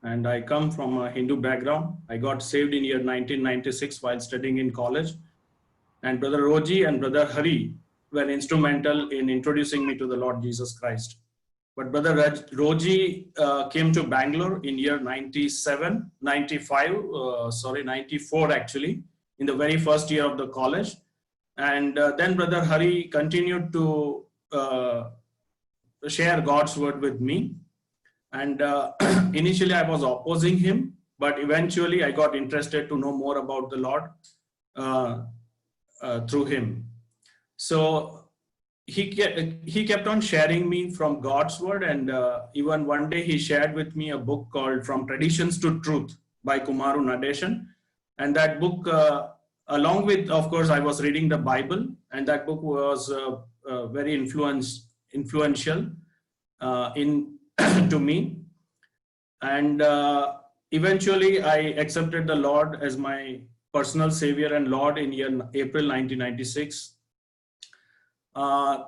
and I come from a Hindu background. I got saved in year 1996 while studying in college. And Brother Roji and Brother Hari were instrumental in introducing me to the Lord Jesus Christ. But Brother Roji came to Bangalore in year 94 actually, in the very first year of the college. And then Brother Hari continued to share God's word with me. And initially I was opposing him, but eventually I got interested to know more about the Lord through him. So he kept on sharing me from God's word, and even one day he shared with me a book called From Traditions to Truth by Kumaru Nadeshan. And that book, along with, of course, I was reading the Bible, and that book was very influential to me. And eventually I accepted the Lord as my personal Savior and Lord in April 1996.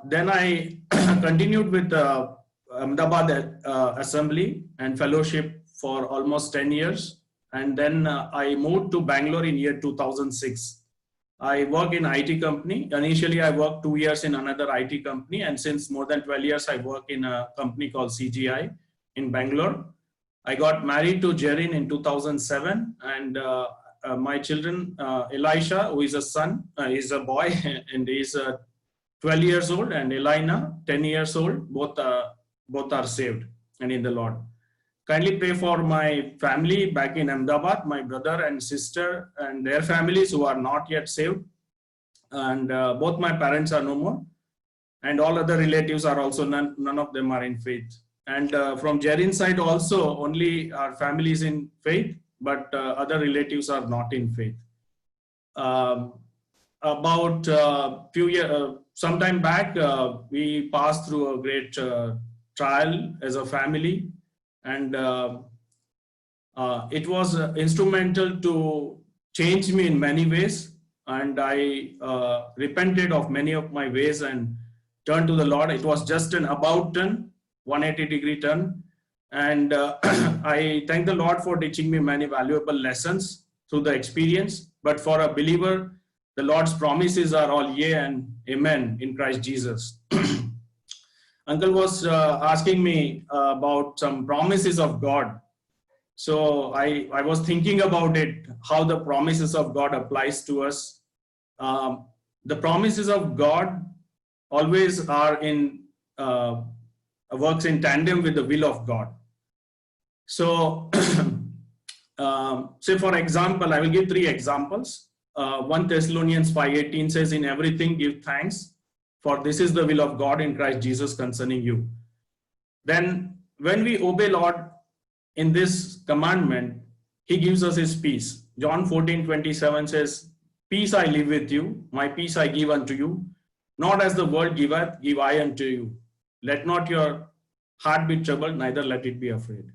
Then I continued with the Ahmedabad Assembly and Fellowship for almost 10 years. And then I moved to Bangalore in year 2006. I work in IT company. Initially, I worked 2 years in another IT company. And since more than 12 years, I work in a company called CGI in Bangalore. I got married to Jerin in 2007. And my children, Elisha, who is a son, is a boy, and he's 12 years old, and Elena, 10 years old. Both are saved and in the Lord. Kindly pray for my family back in Ahmedabad, my brother and sister and their families who are not yet saved. And both my parents are no more. And all other relatives are also, none of them are in faith. And from Jerin's side also, only our family is in faith, but other relatives are not in faith. About some time back, we passed through a great trial as a family, and it was instrumental to change me in many ways. And I repented of many of my ways and turned to the Lord. It was just an about turn, 180-degree turn. And I thank the Lord for teaching me many valuable lessons through the experience. But for a believer, the Lord's promises are all yea and amen in Christ Jesus. Uncle was asking me about some promises of God. So I was thinking about it, how the promises of God applies to us. The promises of God always are works in tandem with the will of God. So, say for example, I will give 3 examples. 1 Thessalonians 5:18 says, in everything give thanks, for this is the will of God in Christ Jesus concerning you. Then when we obey Lord in this commandment, he gives us his peace. John 14:27 says, peace I live with you, my peace I give unto you, not as the world giveth, give I unto you. Let not your heart be troubled, neither let it be afraid.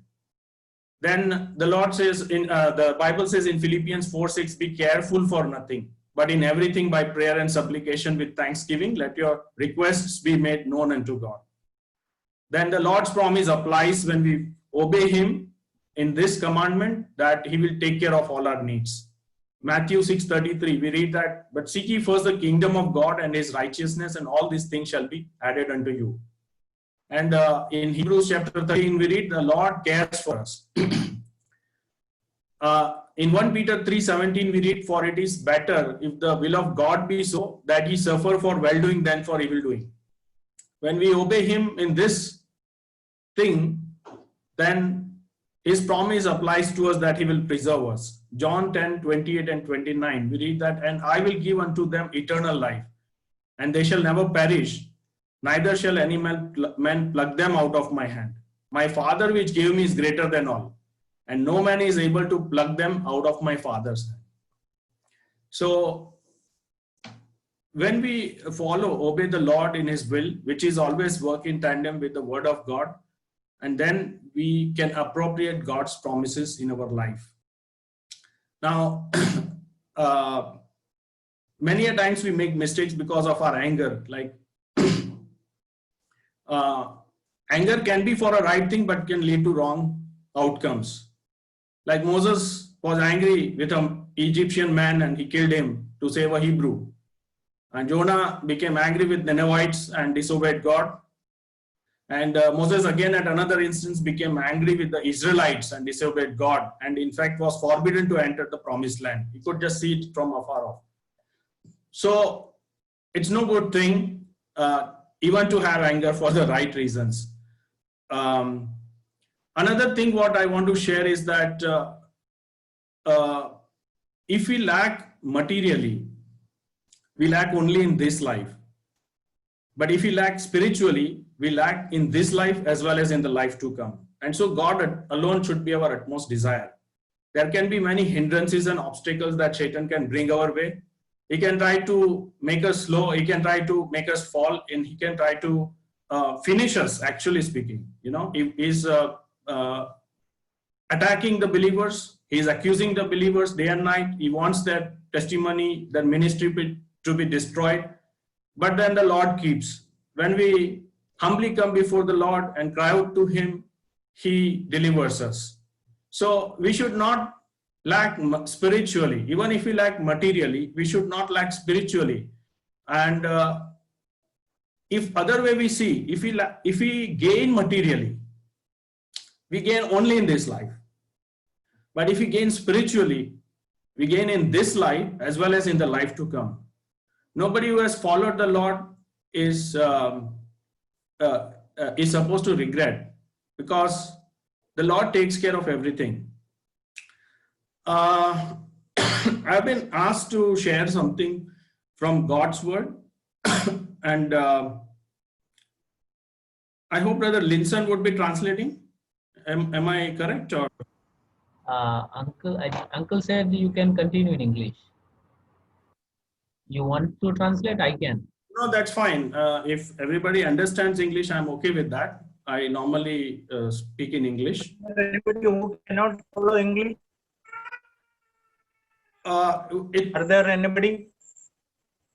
Then the Lord says, the Bible says in Philippians 4:6, be careful for nothing, but in everything by prayer and supplication with thanksgiving, let your requests be made known unto God. Then the Lord's promise applies when we obey him in this commandment, that he will take care of all our needs. Matthew 6:33, we read that, but seek ye first the kingdom of God and his righteousness, and all these things shall be added unto you. And in Hebrews chapter 13, we read, the Lord cares for us. In 1 Peter 3:17, we read, for it is better if the will of God be so, that ye suffer for well-doing than for evil-doing. When we obey him in this thing, then his promise applies to us that he will preserve us. John 10:28 and 29, we read that, and I will give unto them eternal life, and they shall never perish, neither shall any man pluck them out of my hand. My Father which gave me is greater than all, and no man is able to pluck them out of my Father's hand. So, when we obey the Lord in his will, which is always work in tandem with the word of God, and then we can appropriate God's promises in our life. Now, many a times we make mistakes because of our anger. Like, anger can be for a right thing, but can lead to wrong outcomes. Like Moses was angry with an Egyptian man and he killed him to save a Hebrew. And Jonah became angry with Ninevites and disobeyed God. And Moses again at another instance became angry with the Israelites and disobeyed God, and in fact was forbidden to enter the promised land. He could just see it from afar off. So it's no good thing even to have anger for the right reasons. Um, Another thing what I want to share is that uh, if we lack materially, we lack only in this life. But if we lack spiritually, we lack in this life as well as in the life to come. And so God alone should be our utmost desire. There can be many hindrances and obstacles that Satan can bring our way. He can try to make us slow. He can try to make us fall, and he can try to finish us, actually speaking. You know, he is attacking the believers. He is accusing the believers day and night. He wants their testimony, their ministry to be destroyed. But then the Lord keeps. When we humbly come before the Lord and cry out to him, he delivers us. So we should not lack spiritually. Even if we lack materially, we should not lack spiritually. And if other way we see, if we gain materially, we gain only in this life. But if we gain spiritually, we gain in this life as well as in the life to come. Nobody who has followed the Lord is supposed to regret, because the Lord takes care of everything. I've been asked to share something from God's word, and I hope Brother Linson would be translating. Am I correct? Or Uncle said you can continue in English. You want to translate? I can. No, that's fine. If everybody understands English, I'm okay with that. I normally speak in English. Anybody who cannot follow English? Are there anybody?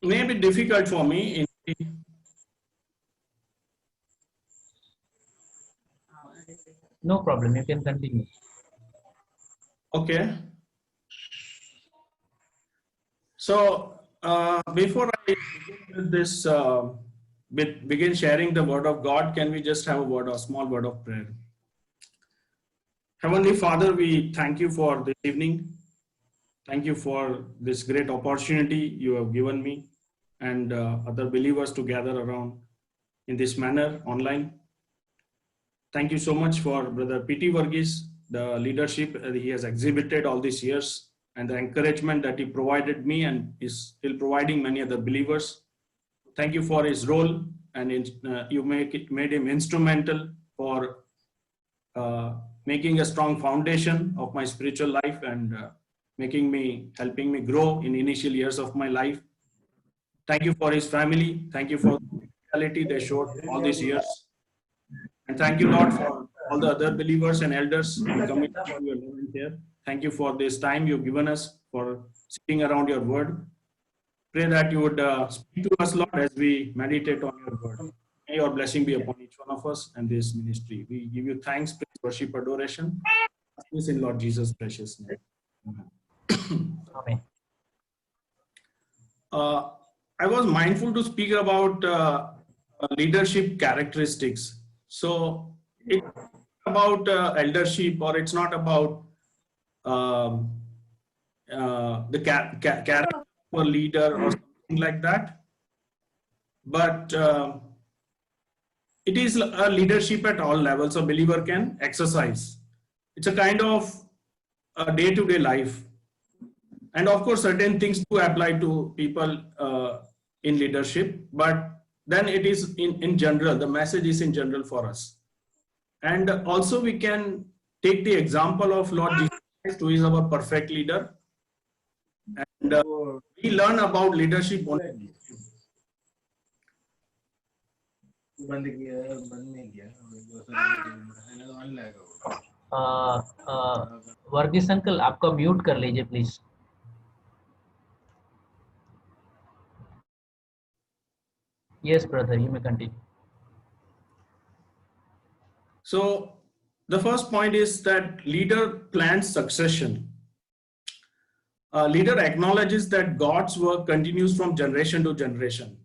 May be difficult for me. No problem. You can continue. Okay. So before I begin with this, begin sharing the word of God, can we just have a small word of prayer? Heavenly Father, we thank you for this evening. Thank you for this great opportunity you have given me and other believers to gather around in this manner online. Thank you so much for Brother P.T. Varghese, the leadership he has exhibited all these years, and the encouragement that he provided me and is still providing many other believers. Thank you for his role, and you made him instrumental for making a strong foundation of my spiritual life and helping me grow in initial years of my life. Thank you for his family. Thank you for the hospitality they showed all these years. And thank you, Lord, for all the other believers and elders we commit to your name here. Thank you for this time you've given us for sitting around your word. Pray that you would speak to us, Lord, as we meditate on your word. May your blessing be upon each one of us and this ministry. We give you thanks, praise, worship, adoration. This in Lord Jesus' precious name. Amen. I was mindful to speak about leadership characteristics. So it's about eldership, or it's not about the character of a leader or something like that. But it is a leadership at all levels a believer can exercise. It's a kind of a day-to-day life. And of course, certain things do apply to people in leadership, but then it is in general, the message is in general for us. And also we can take the example of Lord Jesus Christ, who is our perfect leader. And we learn about leadership only. Varghese uncle आपका mute कर लीजिए please. Yes, brother, you may continue. So the first point is that leader plans succession. Leader acknowledges that God's work continues from generation to generation.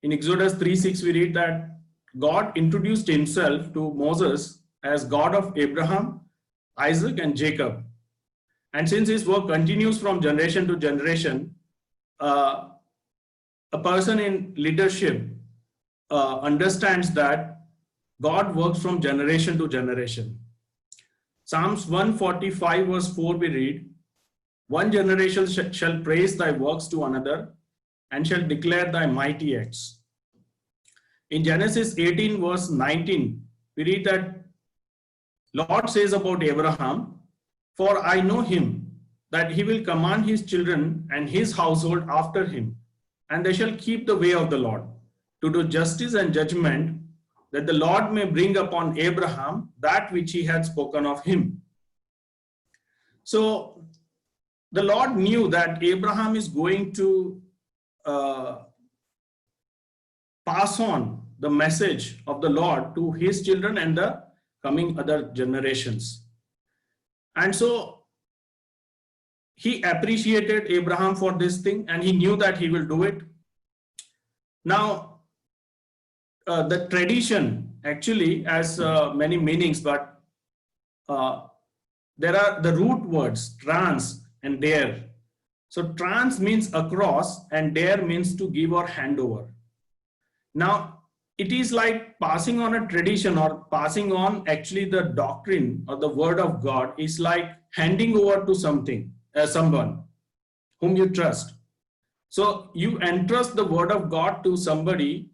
In Exodus 3:6, we read that God introduced himself to Moses as God of Abraham, Isaac, and Jacob. And since his work continues from generation to generation, a person in leadership understands that God works from generation to generation. Psalms 145 verse 4 we read, "One generation shall praise thy works to another and shall declare thy mighty acts." In Genesis 18 verse 19, we read that Lord says about Abraham, "For I know him, that he will command his children and his household after him, and they shall keep the way of the Lord, to do justice and judgment, that the Lord may bring upon Abraham that which he had spoken of him." So the Lord knew that Abraham is going to pass on the message of the Lord to his children and the coming other generations. And so he appreciated Abraham for this thing, and he knew that he will do it. Now, the tradition actually has many meanings, but there are the root words trans and dare. So trans means across and dare means to give or hand over. Now, it is like passing on a tradition or passing on actually the doctrine or the word of God is like handing over to someone whom you trust. So you entrust the word of God to somebody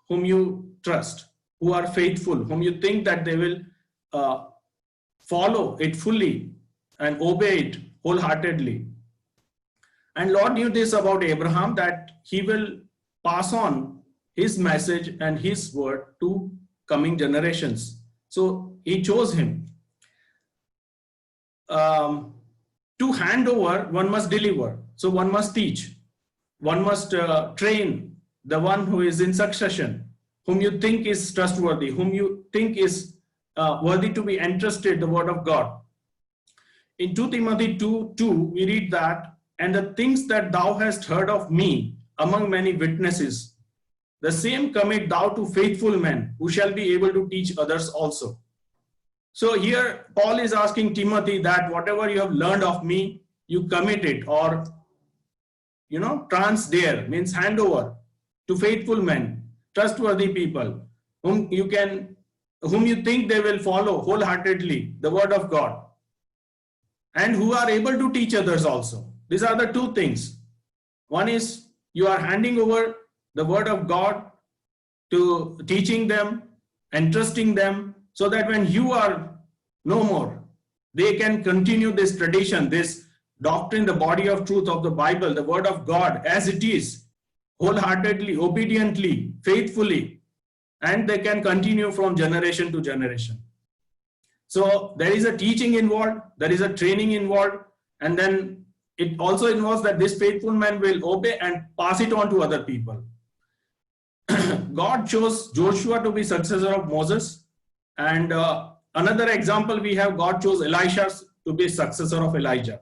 whom you trust, who are faithful, whom you think that they will follow it fully and obey it wholeheartedly. And Lord knew this about Abraham, that he will pass on his message and his word to coming generations. So he chose him. To hand over, one must deliver. So one must teach. One must train the one who is in succession, whom you think is trustworthy, whom you think is worthy to be entrusted the word of God. In 2 Timothy 2:2, we read that, "And the things that thou hast heard of me among many witnesses, the same commit thou to faithful men, who shall be able to teach others also." So here Paul is asking Timothy that whatever you have learned of me, you commit it, or transdare means hand over to faithful men, trustworthy people, whom you think they will follow wholeheartedly the word of God, and who are able to teach others also. These are the two things. One is you are handing over the word of God to teaching them, entrusting them, so that when you are no more, they can continue this tradition, this doctrine, the body of truth of the Bible, the word of God as it is, wholeheartedly, obediently, faithfully, and they can continue from generation to generation. So there is a teaching involved, there is a training involved, and then it also involves that this faithful man will obey and pass it on to other people. God chose Joshua to be successor of Moses, and another example we have, God chose Elisha to be successor of Elijah.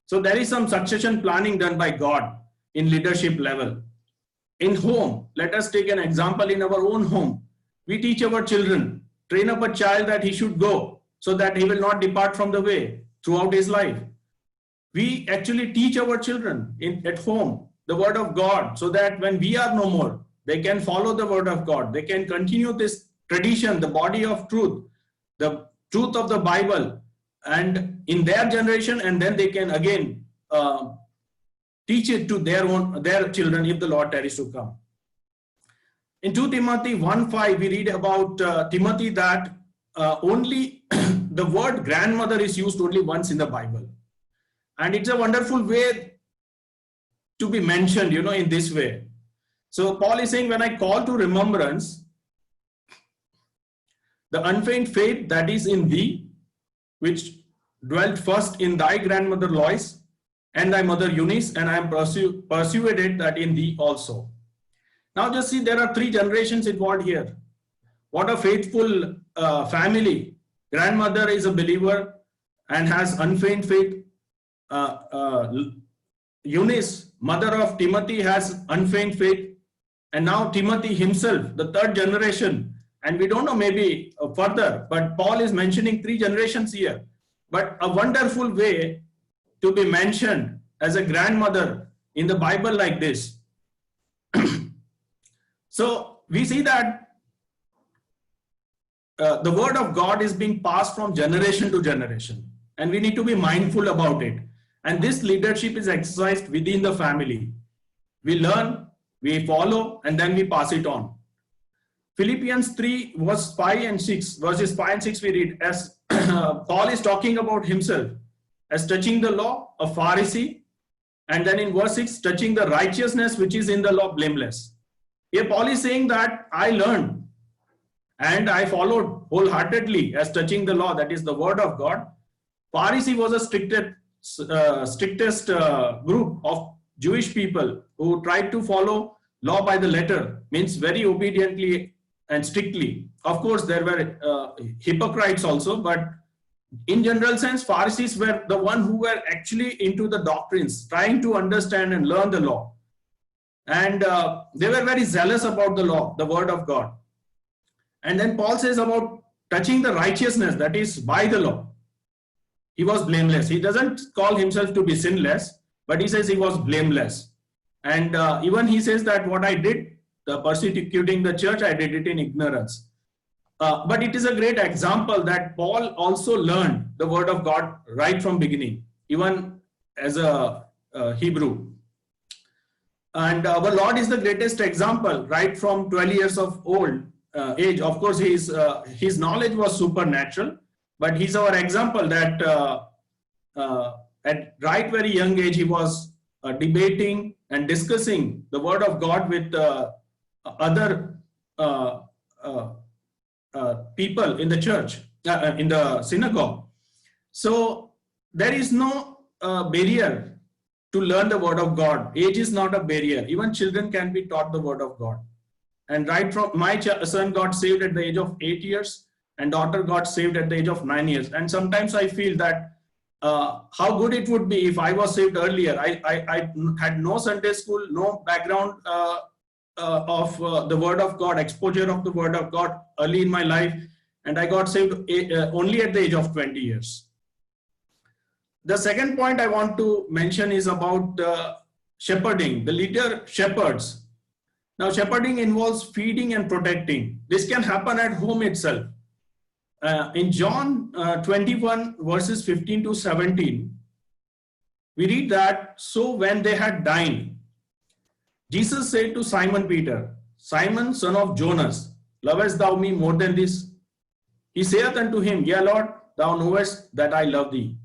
So there is some succession planning done by God in leadership level. In home, let us take an example in our own home. We teach our children, train up a child that he should go so that he will not depart from the way throughout his life. We actually teach our children at home the word of God, so that when we are no more, they can follow the word of God. They can continue this tradition, the body of truth, the truth of the Bible, and in their generation, and then they can again teach it to their children if the Lord tarries to come. In 2 Timothy 1:5, we read about Timothy that only the word grandmother is used only once in the Bible. And it's a wonderful way to be mentioned, in this way. So Paul is saying, when I call to remembrance the unfeigned faith that is in thee, which dwelt first in thy grandmother Lois and thy mother Eunice, and I am persuaded that in thee also. Now just see, there are 3 generations involved here. What a faithful family grandmother is a believer and has unfeigned faith. Eunice, mother of Timothy, has unfeigned faith. And now Timothy himself, the third generation, and we don't know, maybe further, but Paul is mentioning 3 generations here. But a wonderful way to be mentioned as a grandmother in the Bible like this. So we see that the word of God is being passed from generation to generation, and we need to be mindful about it. And this leadership is exercised within the family. We learn, we follow, and then we pass it on. Philippians 3 verses 5 and 6 we read, as Paul is talking about himself as touching the law, a Pharisee, and then in verse 6, touching the righteousness which is in the law, blameless. Here Paul is saying that I learned and I followed wholeheartedly as touching the law, that is the word of God. Pharisee was a strictest group of Jewish people who tried to follow law by the letter, means very obediently and strictly. Of course, there were hypocrites also, but in general sense, Pharisees were the one who were actually into the doctrines, trying to understand and learn the law. And they were very zealous about the law, the word of God. And then Paul says about touching the righteousness, that is by the law. He was blameless. He doesn't call himself to be sinless, but he says he was blameless. And even he says that what I did, the persecuting the church, I did it in ignorance. But it is a great example that Paul also learned the word of God right from beginning, even as a Hebrew. And our Lord is the greatest example right from 12 years of age. Of course, his knowledge was supernatural, but he's our example that at right very young age, he was debating and discussing the word of God with other people in the church, in the synagogue. So there is no barrier to learn the word of God. Age is not a barrier. Even children can be taught the word of God. And right from my son got saved at the age of 8 years, and daughter got saved at the age of 9 years. And sometimes I feel that how good it would be if I was saved earlier. I had no Sunday school, no background of the word of God, exposure of the word of God early in my life, and I got saved only at the age of 20 years. The second point I want to mention is about shepherding, the leader shepherds. Now, shepherding involves feeding and protecting. This can happen at home itself. In John 21 verses 15 to 17, we read that, so when they had dined, Jesus said to Simon Peter, Simon, son of Jonas, lovest thou me more than this? He saith unto him, Yea, Lord, thou knowest that I love thee.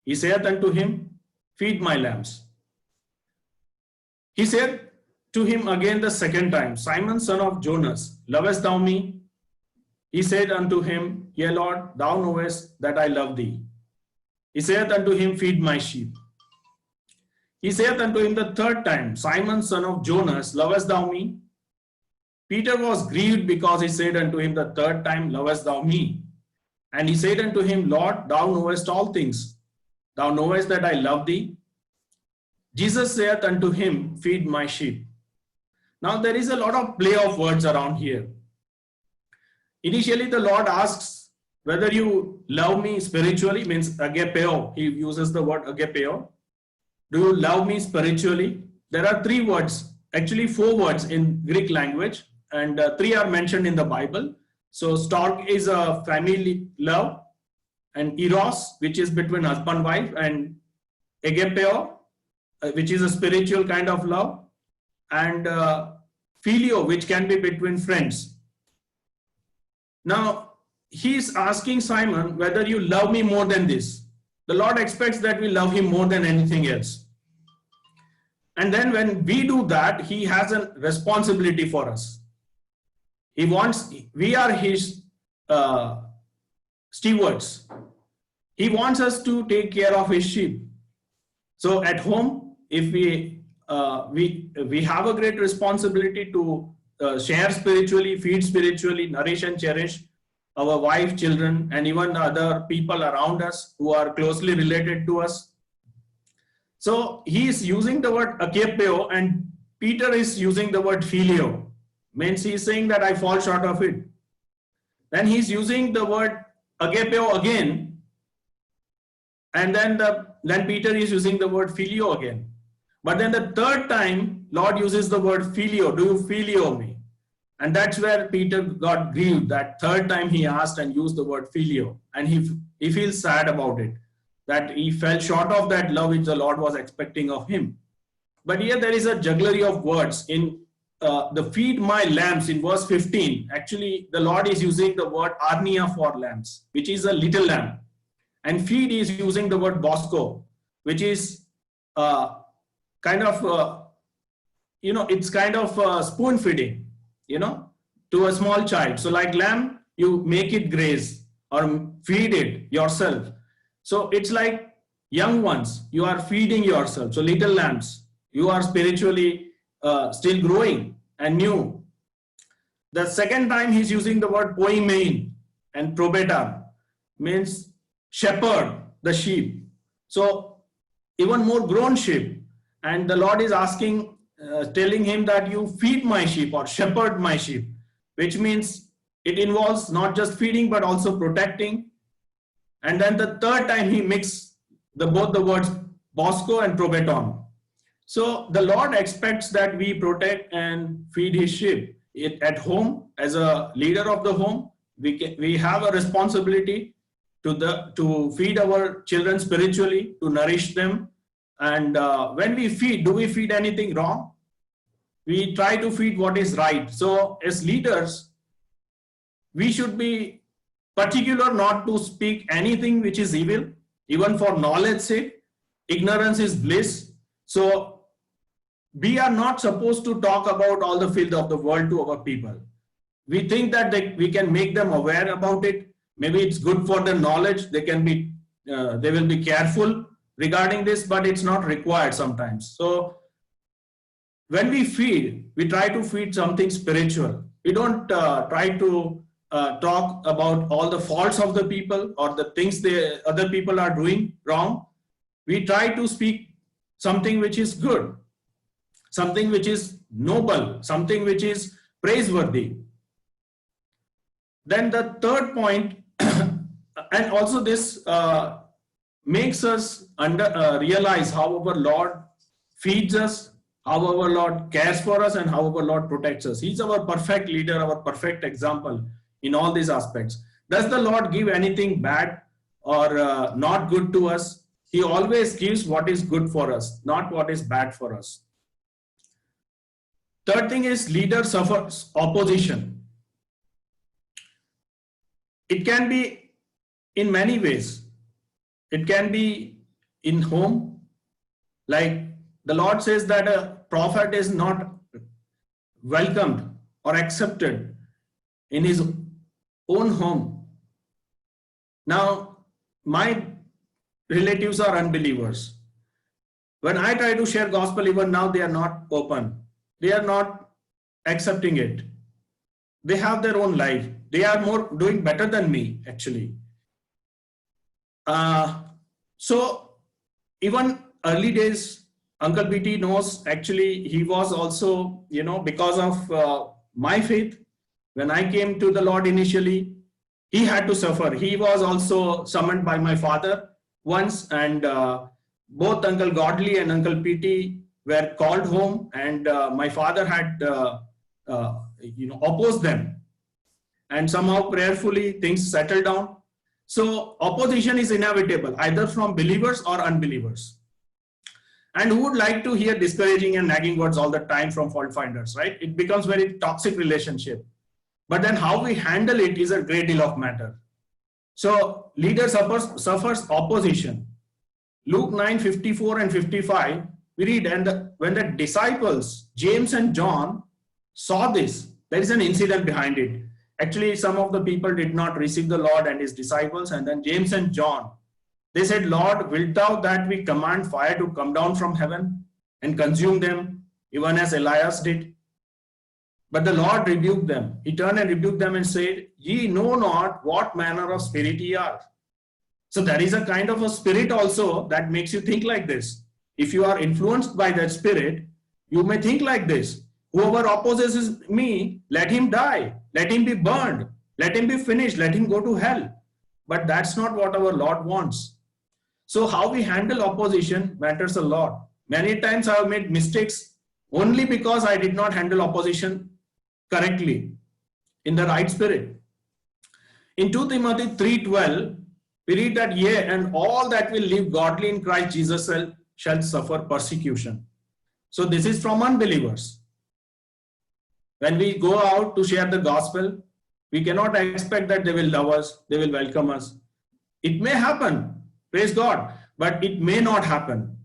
He saith unto him, feed my lambs. He said to him again the second time, Simon, son of Jonas, lovest thou me? He said unto him, Yea, Lord, thou knowest that I love thee. He saith unto him, feed my sheep. He saith unto him the third time, Simon, son of Jonas, lovest thou me? Peter was grieved because he said unto him the third time, lovest thou me? And he said unto him, Lord, thou knowest all things. Thou knowest that I love thee. Jesus saith unto him, feed my sheep. Now there is a lot of play of words around here. Initially, the Lord asks whether you love me spiritually, means agapeo. He uses the word agapeo. Do you love me spiritually? There are 3 words, actually 4 words in Greek language, and 3 are mentioned in the Bible. So storge is a family love, and eros, which is between husband and wife, and agapeo, which is a spiritual kind of love, and phileo, which can be between friends. Now, he is asking Simon whether you love me more than this. The Lord expects that we love him more than anything else. And then when we do that, he has a responsibility for us. We are his stewards. He wants us to take care of his sheep. So at home, if we have a great responsibility to share spiritually, feed spiritually, nourish and cherish our wife, children, and even other people around us who are closely related to us. So he is using the word agapeo, and Peter is using the word phileo. Means he is saying that I fall short of it. Then he's using the word agapeo again, and then Peter is using the word phileo again. But then the third time, Lord uses the word phileo. Do you phileo me? And that's where Peter got grieved. That third time he asked and used the word phileo. And he feels sad about it, that he fell short of that love which the Lord was expecting of him. But here there is a jugglery of words. In the feed my lambs in verse 15, actually the Lord is using the word arnia for lambs, which is a little lamb. And feed is using the word bosco, which is kind of, it's kind of spoon feeding, to a small child. So like lamb, you make it graze or feed it yourself. So it's like young ones, you are feeding yourself. So little lambs, you are spiritually still growing and new. The second time he's using the word poimein and probeta, means shepherd the sheep. So even more grown sheep. And the Lord is asking, telling him that you feed my sheep or shepherd my sheep, which means it involves not just feeding but also protecting. And then the third time he mixed both the words bosco and probeton. So the Lord expects that we protect and feed his sheep. At home, as a leader of the home, we have a responsibility to feed our children spiritually, to nourish them. And when we feed, do we feed anything wrong? We try to feed what is right. So as leaders, we should be particular not to speak anything which is evil, even for knowledge's sake. Ignorance is bliss. So we are not supposed to talk about all the filth of the world to our people. We think that we can make them aware about it. Maybe it's good for their knowledge. They will be careful regarding this, but it's not required sometimes. So when we feed, we try to feed something spiritual. We don't try to talk about all the faults of the people or the things other people are doing wrong. We try to speak something which is good, something which is noble, something which is praiseworthy. Then the third point, and also this makes us realize how our Lord feeds us, how our Lord cares for us, and how our Lord protects us. He's our perfect leader, our perfect example in all these aspects. Does the Lord give anything bad or not good to us? He always gives what is good for us, not what is bad for us. Third thing is leader suffers opposition. It can be in many ways. It can be in home. Like the Lord says that a prophet is not welcomed or accepted in his own home. Now, my relatives are unbelievers. When I try to share gospel, even now they are not open. They are not accepting it. They have their own life. They are doing better than me, actually. So even early days, Uncle BT knows, actually, he was also, because of my faith, when I came to the Lord initially, he had to suffer. He was also summoned by my father once, and both Uncle Godly and Uncle PT were called home, and my father had opposed them, and somehow prayerfully things settled down. So opposition is inevitable, either from believers or unbelievers. And who would like to hear discouraging and nagging words all the time from fault finders, right? It becomes very toxic relationship. But then how we handle it is a great deal of matter. So leader suffers opposition. Luke 9:54 and 55, we read, and when the disciples, James and John, saw this, there is an incident behind it. Actually, some of the people did not receive the Lord and his disciples, and then James and John, they said, Lord, wilt thou that we command fire to come down from heaven and consume them, even as Elias did? But the Lord rebuked them. He turned and rebuked them and said, ye know not what manner of spirit ye are. So there is a kind of a spirit also that makes you think like this. If you are influenced by that spirit, you may think like this. Whoever opposes me, let him die. Let him be burned. Let him be finished. Let him go to hell. But that's not what our Lord wants. So how we handle opposition matters a lot. Many times I have made mistakes only because I did not handle opposition correctly in the right spirit. In 2 Timothy 3:12, we read that, yea, and all that will live godly in Christ Jesus shall suffer persecution. So this is from unbelievers. When we go out to share the gospel, we cannot expect that they will love us, they will welcome us. It may happen, praise God, but it may not happen.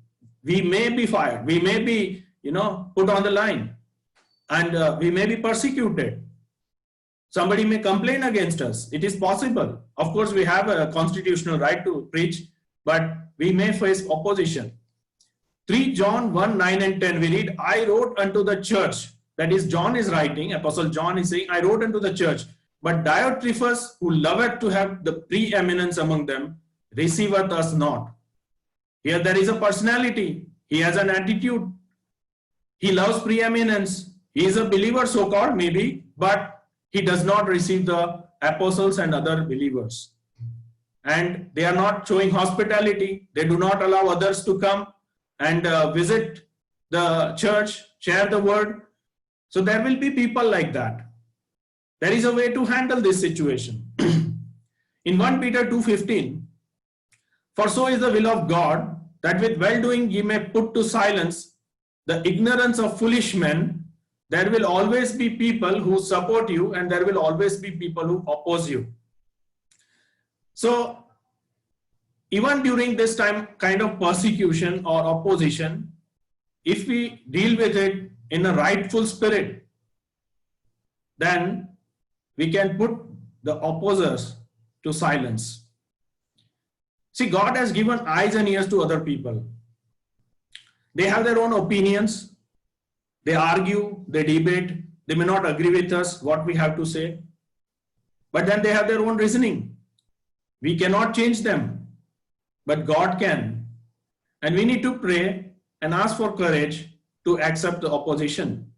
We may be fired, we may be, put on the line, and we may be persecuted. Somebody may complain against us. It is possible. Of course, we have a constitutional right to preach, but we may face opposition. 3 John 1:9 and 10, we read, I wrote unto the church. That is, John is writing, Apostle John is saying, I wrote unto the church, but Diotrephes, who loveth to have the preeminence among them, receiveth us not. Here there is a personality. He has an attitude. He loves preeminence. He is a believer, so-called, maybe, but he does not receive the apostles and other believers. And they are not showing hospitality. They do not allow others to come and visit the church, share the word. So there will be people like that. There is a way to handle this situation. In 1 Peter 2:15, for so is the will of God, that with well-doing ye may put to silence the ignorance of foolish men. There will always be people who support you, and there will always be people who oppose you. So even during this time kind of persecution or opposition, if we deal with it in a rightful spirit, then we can put the opposers to silence. See, God has given eyes and ears to other people. They have their own opinions. They argue, they debate. They may not agree with us, what we have to say. But then they have their own reasoning. We cannot change them, but God can. And we need to pray and ask for courage to accept the opposition.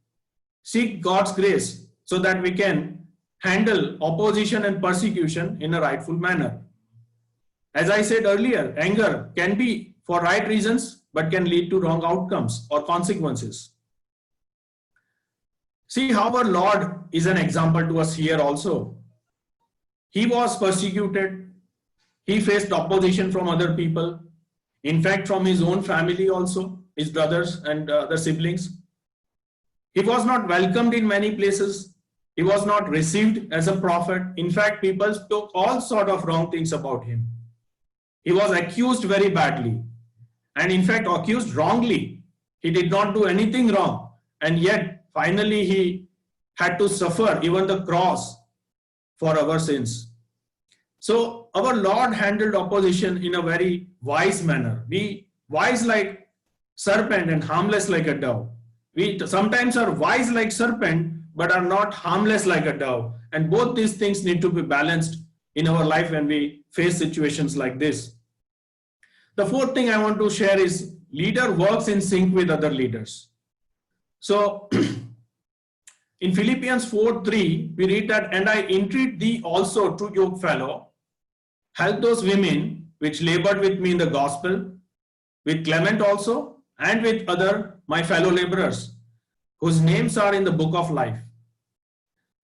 Seek God's grace so that we can handle opposition and persecution in a rightful manner. As I said earlier, anger can be for right reasons, but can lead to wrong outcomes or consequences. See how our Lord is an example to us here also. He was persecuted. He faced opposition from other people. In fact, from his own family also, his brothers and other siblings. He was not welcomed in many places. He was not received as a prophet. In fact, people spoke all sort of wrong things about him. He was accused very badly, and in fact accused wrongly. He did not do anything wrong, and yet finally he had to suffer even the cross for our sins. So our Lord handled opposition in a very wise manner. Be wise like serpent and harmless like a dove. We sometimes are wise like serpent but are not harmless like a dove, and both these things need to be balanced in our life when we face situations like this. The fourth thing I want to share is leader works in sync with other leaders. So in Philippians 4:3, we read that, and I entreat thee also, true yoke fellow, help those women which labored with me in the gospel, with Clement also, and with other my fellow laborers, whose names are in the book of life.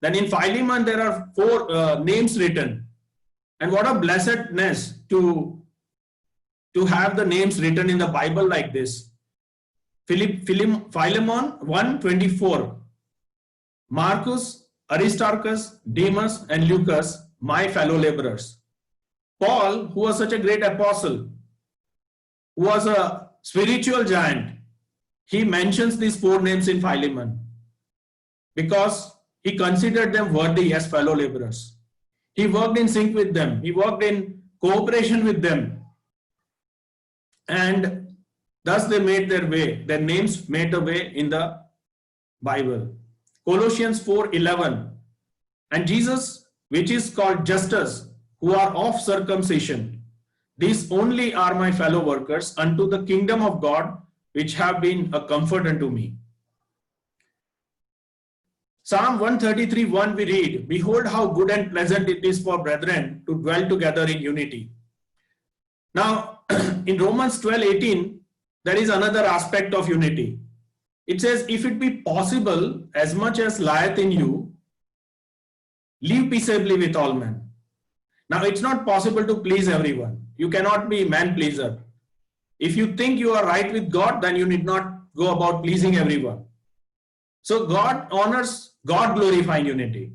Then in Philemon, there are 4 names written. And what a blessedness to have the names written in the Bible like this. Philemon 1:24. Marcus, Aristarchus, Demas, and Lucas, my fellow laborers. Paul, who was such a great apostle, who was a spiritual giant, he mentions these 4 names in Philemon because he considered them worthy as fellow laborers. He worked in sync with them. He worked in cooperation with them. And thus they made their way. Their names made the way in the Bible. Colossians 4:11. And Jesus, which is called Justus, who are of circumcision, these only are my fellow workers unto the kingdom of God, which have been a comfort unto me. Psalm 133:1 we read, behold how good and pleasant it is for brethren to dwell together in unity. Now, in Romans 12:18, there is another aspect of unity. It says, if it be possible, as much as lieth in you, live peaceably with all men. Now, it's not possible to please everyone. You cannot be man pleaser. If you think you are right with God, then you need not go about pleasing everyone. So God honors God glorifying unity.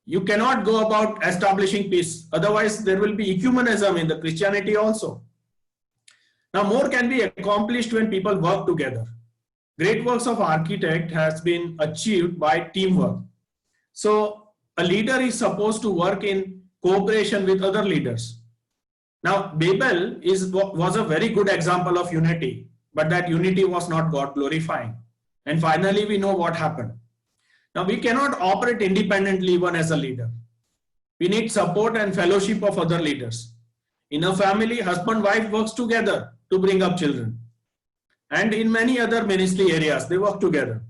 You cannot go about establishing peace. Otherwise, there will be ecumenism in the Christianity also. Now, more can be accomplished when people work together. Great works of architect has been achieved by teamwork. So a leader is supposed to work in cooperation with other leaders. Now, Babel was a very good example of unity, but that unity was not God glorifying. And finally, we know what happened. Now, we cannot operate independently even as a leader. We need support and fellowship of other leaders. In a family, husband and wife works together to bring up children. And in many other ministry areas, they work together.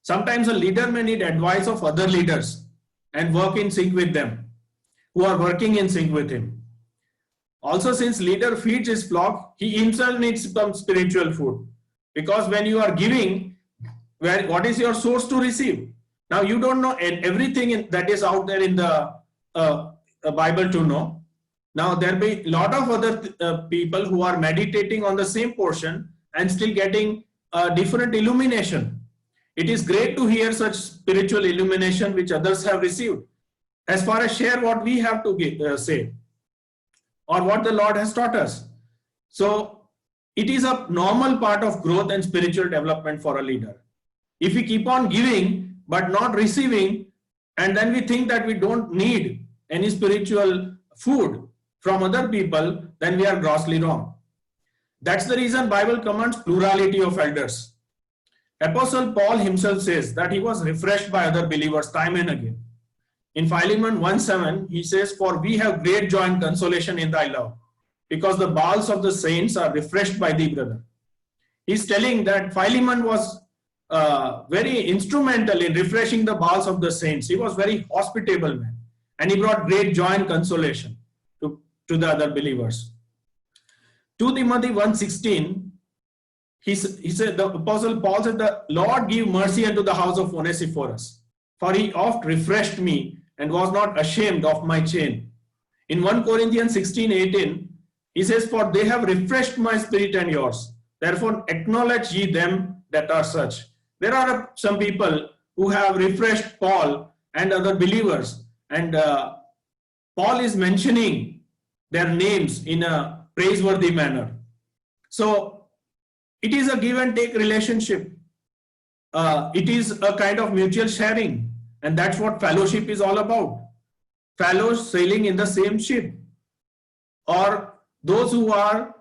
Sometimes a leader may need advice of other leaders and work in sync with them, who are working in sync with him. Also, since leader feeds his flock, he himself needs some spiritual food. Because when you are giving, what is your source to receive? Now, you don't know everything that is out there in the Bible to know. Now, there will be a lot of other people who are meditating on the same portion and still getting a different illumination. It is great to hear such spiritual illumination which others have received. As far as share what we have to say or what the Lord has taught us. So it is a normal part of growth and spiritual development for a leader. If we keep on giving but not receiving, and then we think that we don't need any spiritual food from other people, then we are grossly wrong. That's the reason Bible commands plurality of elders. Apostle Paul himself says that he was refreshed by other believers time and again. In Philemon 1:7, he says, for we have great joy and consolation in thy love, because the bowels of the saints are refreshed by thee, brother. He's telling that Philemon was very instrumental in refreshing the bowels of the saints. He was very hospitable man, and he brought great joy and consolation to the other believers. 2 Timothy 1:16, he said, the Apostle Paul said, the Lord give mercy unto the house of Onesiphorus, for he oft refreshed me and was not ashamed of my chain. In 1 Corinthians 16:18, he says, for they have refreshed my spirit and yours. Therefore acknowledge ye them that are such. There are some people who have refreshed Paul and other believers, and Paul is mentioning their names in a praiseworthy manner. So it is a give and take relationship. It is a kind of mutual sharing, and that's what fellowship is all about. Fellows sailing in the same ship, or those who are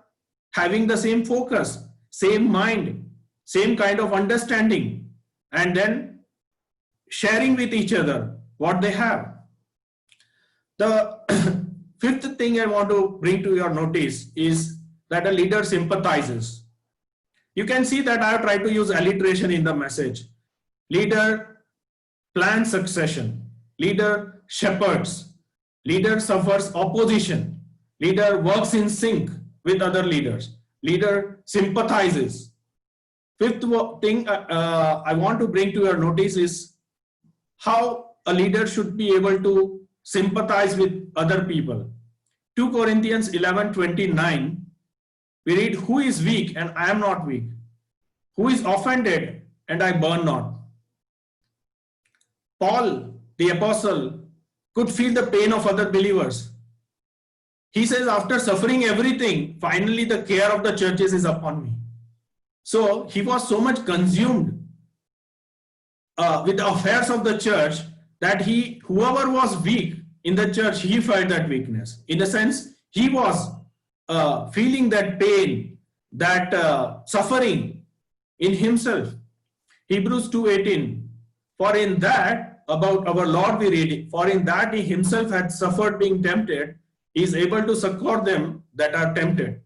having the same focus, same mind, same kind of understanding, and then sharing with each other what they have. The fifth thing I want to bring to your notice is that a leader sympathizes. You can see that I have tried to use alliteration in the message. Leader plans succession. Leader shepherds. Leader suffers opposition. Leader works in sync with other leaders. Leader sympathizes. Fifth thing I want to bring to your notice is how a leader should be able to sympathize with other people. 2 Corinthians 11:29, we read, who is weak and I am not weak? Who is offended and I burn not? Paul, the apostle, could feel the pain of other believers. He says, after suffering everything, finally the care of the churches is upon me. So he was so much consumed with the affairs of the church that whoever was weak in the church, he felt that weakness. In a sense, he was feeling that pain, that suffering in himself. Hebrews 2:18, For in that, about our Lord we read, for in that he himself had suffered being tempted, he is able to succor them that are tempted.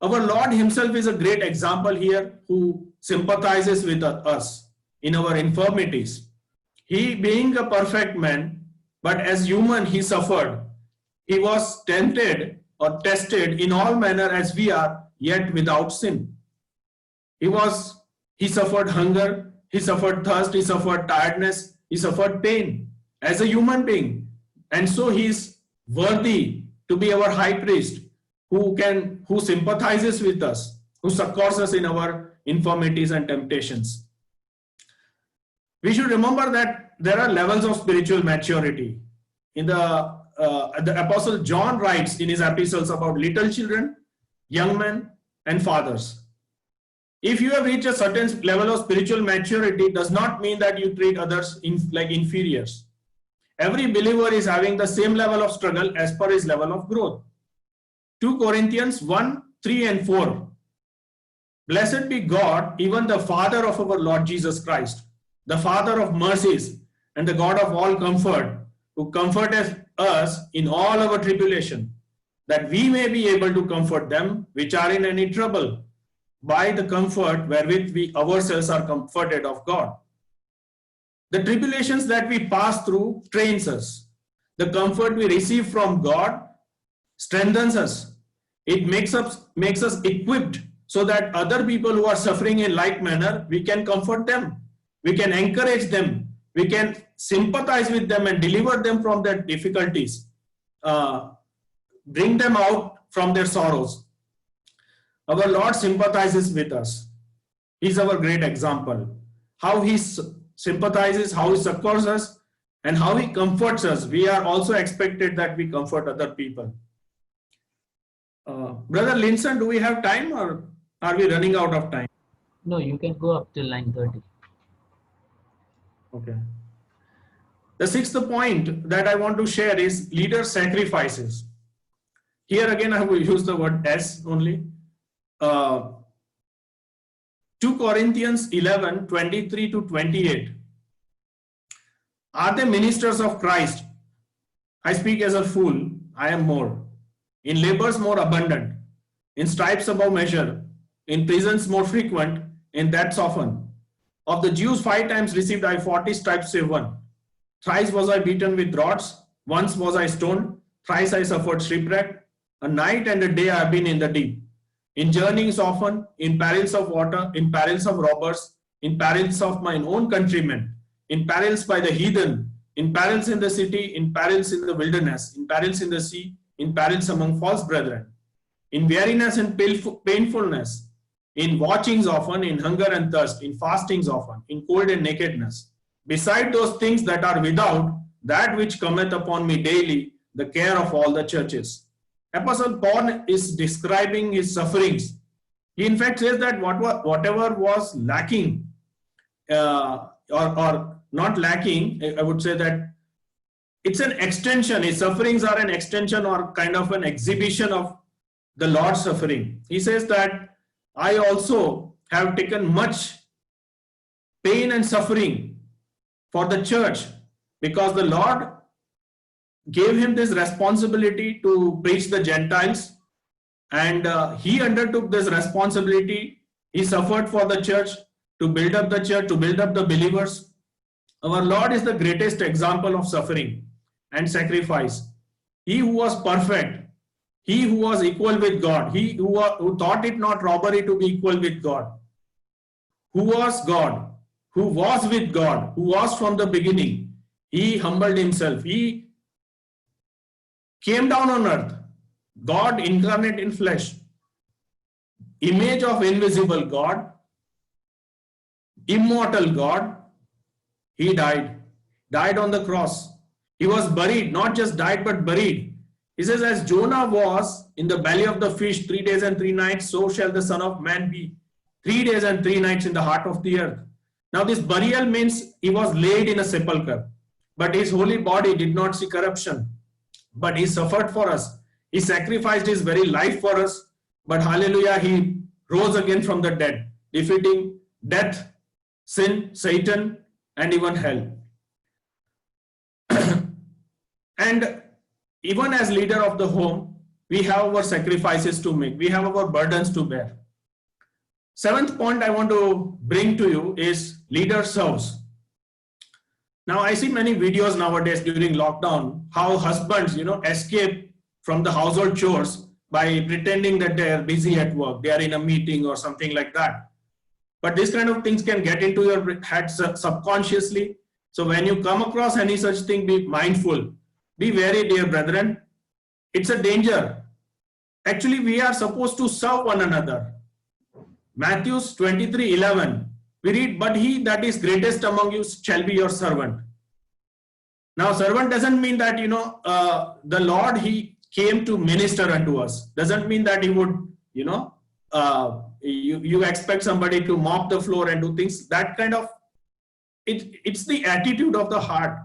Our Lord himself is a great example here, who sympathizes with us in our infirmities. He, being a perfect man, but as human he suffered. He was tempted or tested in all manner as we are, yet without sin. He suffered hunger, he suffered thirst, he suffered tiredness, he suffered pain as a human being. And so he is worthy to be our high priest, who sympathizes with us, who succors us in our infirmities and temptations. We should remember that there are levels of spiritual maturity. In the Apostle John writes in his epistles about little children, young men, and fathers. If you have reached a certain level of spiritual maturity, it does not mean that you treat others like inferiors. Every believer is having the same level of struggle as per his level of growth. 2 Corinthians 1, 3 and 4. Blessed be God, even the Father of our Lord Jesus Christ, the Father of mercies and the God of all comfort, who comforteth us in all our tribulation, that we may be able to comfort them which are in any trouble, by the comfort wherewith we ourselves are comforted of God. The tribulations that we pass through trains us. The comfort we receive from God strengthens us. It makes us equipped so that other people who are suffering in like manner, we can comfort them. We can encourage them. We can sympathize with them and deliver them from their difficulties. Bring them out from their sorrows. Our Lord sympathizes with us. He's our great example. How he sympathizes, how he succors us, and how he comforts us. We are also expected that we comfort other people. Brother Linson, do we have time or are we running out of time? No, you can go up till 9:30. Okay. The sixth point that I want to share is leader sacrifices. Here again, I will use the word S only. 2 Corinthians 11, 23 to 28. Are they ministers of Christ? I speak as a fool, I am more. In labors more abundant, in stripes above measure, in prisons more frequent, in deaths often. Of the Jews 5 times received I 40 stripes save one. Thrice was I beaten with rods, once was I stoned, thrice I suffered shipwreck. A night and a day I have been in the deep. In journeyings often, in perils of water, in perils of robbers, in perils of mine own countrymen, in perils by the heathen, in perils in the city, in perils in the wilderness, in perils in the sea, in perils among false brethren, in weariness and painfulness, in watchings often, in hunger and thirst, in fastings often, in cold and nakedness. Beside those things that are without, that which cometh upon me daily, the care of all the churches. Apostle Paul is describing his sufferings. He in fact says that whatever was lacking or not lacking, I would say that it's an extension. His sufferings are an extension or kind of an exhibition of the Lord's suffering. He says that I also have taken much pain and suffering for the church because the Lord gave him this responsibility to preach the Gentiles, and he undertook this responsibility. He suffered for the church, to build up the church, to build up the believers. Our Lord is the greatest example of suffering and sacrifice. He who was perfect, he who was equal with God, he who thought it not robbery to be equal with God, who was God, who was with God, who was from the beginning. He humbled himself. He came down on earth, God incarnate in flesh, image of invisible God, immortal God. He died on the cross. He was buried, not just died, but buried. He says, as Jonah was in the belly of the fish 3 days and 3 nights, so shall the Son of Man be 3 days and 3 nights in the heart of the earth. Now this burial means he was laid in a sepulchre, but his holy body did not see corruption. But he suffered for us. He sacrificed his very life for us. But hallelujah, he rose again from the dead, defeating death, sin, Satan, and even help. And even as leader of the home, we have our sacrifices to make. We have our burdens to bear. Seventh point I want to bring to you is leader serves. Now I see many videos nowadays during lockdown, how husbands, escape from the household chores by pretending that they are busy at work. They are in a meeting or something like that. But these kind of things can get into your head subconsciously. So when you come across any such thing, be mindful. Be wary, dear brethren. It's a danger. Actually, we are supposed to serve one another. Matthew 23:11, we read, but he that is greatest among you shall be your servant. Now, servant doesn't mean that, the Lord, he came to minister unto us. Doesn't mean that he would, you expect somebody to mop the floor and do things. That kind of, it's the attitude of the heart.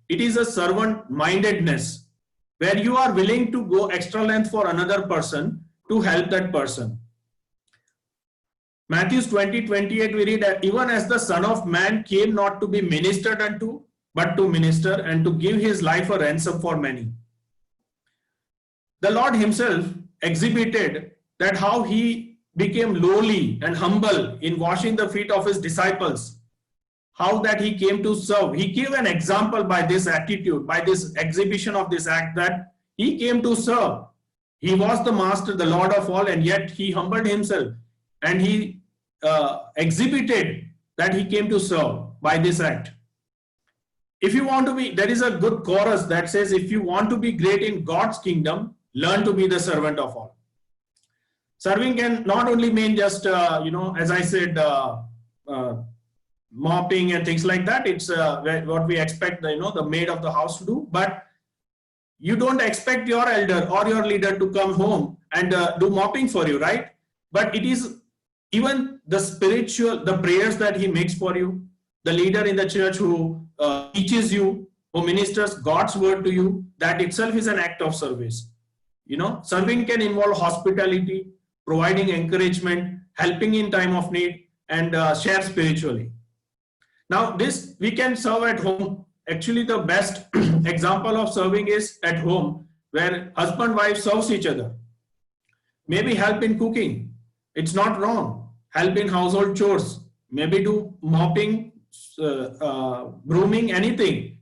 It is a servant-mindedness where you are willing to go extra length for another person to help that person. Matthew 20:28, we read that even as the Son of Man came not to be ministered unto, but to minister and to give his life a ransom for many. The Lord himself exhibited that how he became lowly and humble in washing the feet of his disciples, how that he came to serve. He gave an example by this attitude, by this exhibition of this act, that he came to serve. He was the master, the Lord of all, and yet he humbled himself and he exhibited that he came to serve by this act. If you want to be, there is a good chorus that says, if you want to be great in God's kingdom, learn to be the servant of all. Serving can not only mean just, as I said, mopping and things like that. It's what we expect, the maid of the house to do. But you don't expect your elder or your leader to come home and do mopping for you, right? But it is even the prayers that he makes for you, the leader in the church who teaches you, who ministers God's word to you, that itself is an act of service. Serving can involve hospitality, providing encouragement, helping in time of need, and share spiritually. Now, this we can serve at home. Actually, the best example of serving is at home, where husband and wife serves each other. Maybe help in cooking. It's not wrong. Help in household chores. Maybe do mopping, grooming, anything.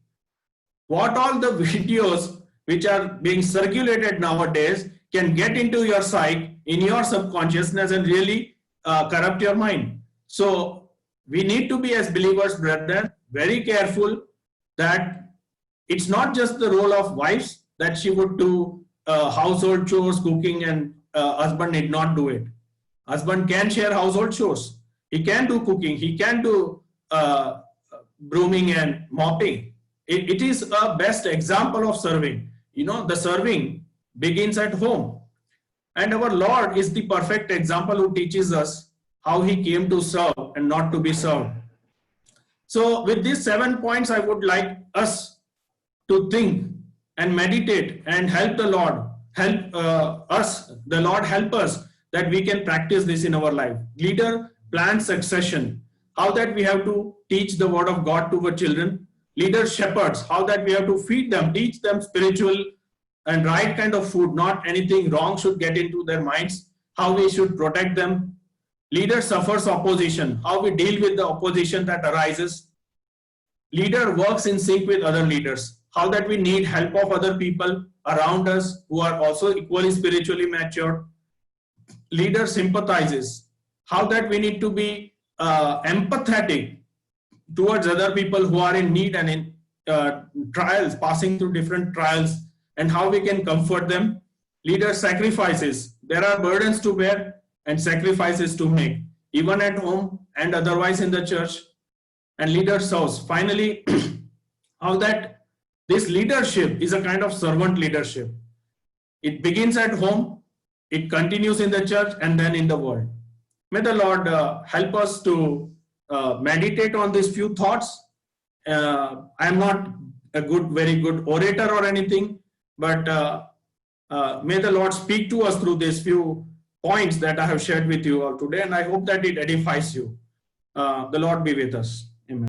What all the videos which are being circulated nowadays can get into your psyche, in your subconsciousness, and really corrupt your mind. So we need to be, as believers, brethren, very careful that it's not just the role of wives that she would do household chores, cooking, and husband need not do it. Husband can share household chores. He can do cooking. He can do brooming and mopping. It is a best example of serving. The serving begins at home. And our Lord is the perfect example who teaches us how he came to serve and not to be served. So with these 7 points, I would like us to think and meditate and help the Lord, the Lord help us that we can practice this in our life. Leader plan succession, how that we have to teach the word of God to our children. Leader shepherds, how that we have to feed them, teach them spiritual and right kind of food, not anything wrong should get into their minds, how we should protect them. Leader suffers opposition, how we deal with the opposition that arises. Leader works in sync with other leaders, how that we need help of other people around us who are also equally spiritually mature. Leader sympathizes, how that we need to be empathetic towards other people who are in need and in trials, passing through different trials, and how we can comfort them. Leader sacrifices, there are burdens to bear and sacrifices to make, even at home and otherwise in the church. And leader serves. Finally, how that this leadership is a kind of servant leadership. It begins at home, it continues in the church, and then in the world. May the Lord help us to meditate on these few thoughts. I am not a very good orator or anything, but may the Lord speak to us through these few points that I have shared with you all today, and I hope that it edifies you. The Lord be with us. Amen.